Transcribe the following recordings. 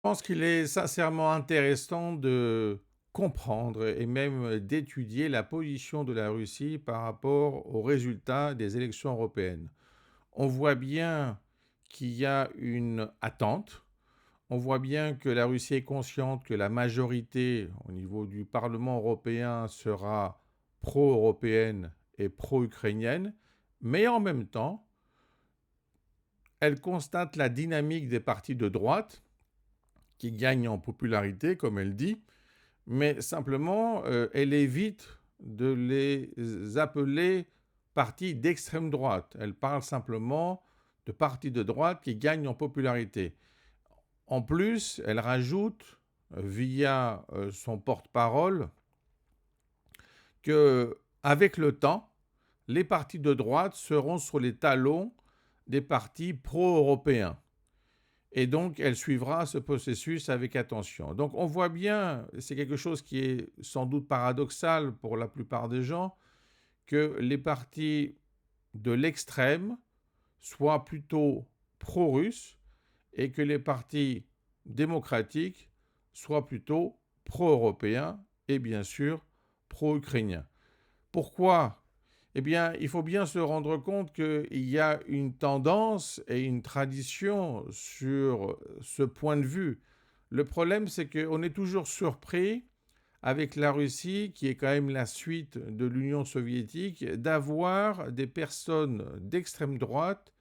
pense qu'il est sincèrement intéressant de comprendre et même d'étudier la position de la Russie par rapport aux résultats des élections européennes. On voit bien qu'il y a une attente. On voit bien que la Russie est consciente que la majorité au niveau du Parlement européen sera pro-européenne et pro-ukrainienne, mais en même temps, elle constate la dynamique des partis de droite qui gagnent en popularité, comme elle dit, mais simplement, elle évite de les appeler partis d'extrême droite. Elle parle simplement de partis de droite qui gagnent en popularité. En plus, elle rajoute, via son porte-parole, que avec le temps, les partis de droite seront sur les talons des partis pro-européens. Et donc, elle suivra ce processus avec attention. Donc, on voit bien, c'est quelque chose qui est sans doute paradoxal pour la plupart des gens, que les partis de l'extrême soient plutôt pro-russes et que les partis démocratiques soient plutôt pro-européens et bien sûr pro-ukrainiens. Pourquoi? Eh bien, il faut bien se rendre compte qu'il y a une tendance et une tradition sur ce point de vue. Le problème, c'est qu'on est toujours surpris avec la Russie, qui est quand même la suite de l'Union soviétique, d'avoir des personnes d'extrême droite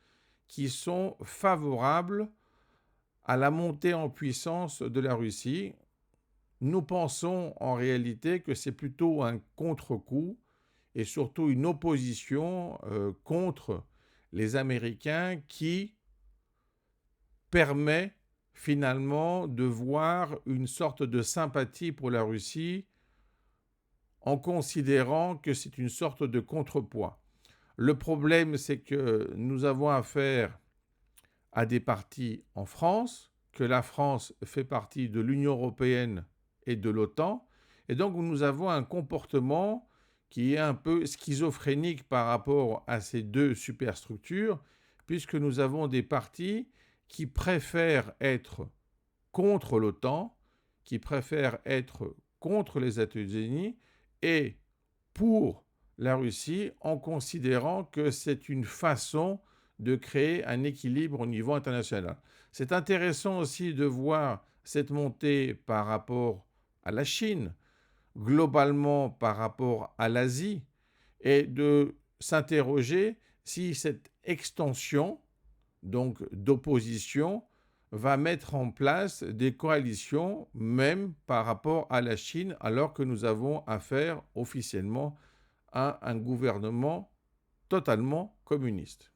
qui sont favorables à la montée en puissance de la Russie. Nous pensons en réalité que c'est plutôt un contre-coup et surtout une opposition contre les Américains qui permet finalement de voir une sorte de sympathie pour la Russie en considérant que c'est une sorte de contrepoids. Le problème, c'est que nous avons affaire à des partis en France, que la France fait partie de l'Union européenne et de l'OTAN, et donc nous avons un comportement qui est un peu schizophrénique par rapport à ces deux superstructures, puisque nous avons des partis qui préfèrent être contre l'OTAN, qui préfèrent être contre les États-Unis et pour la Russie en considérant que c'est une façon de créer un équilibre au niveau international. C'est intéressant aussi de voir cette montée par rapport à la Chine, globalement par rapport à l'Asie, et de s'interroger si cette extension donc d'opposition va mettre en place des coalitions, même par rapport à la Chine, alors que nous avons affaire officiellement à un gouvernement totalement communiste.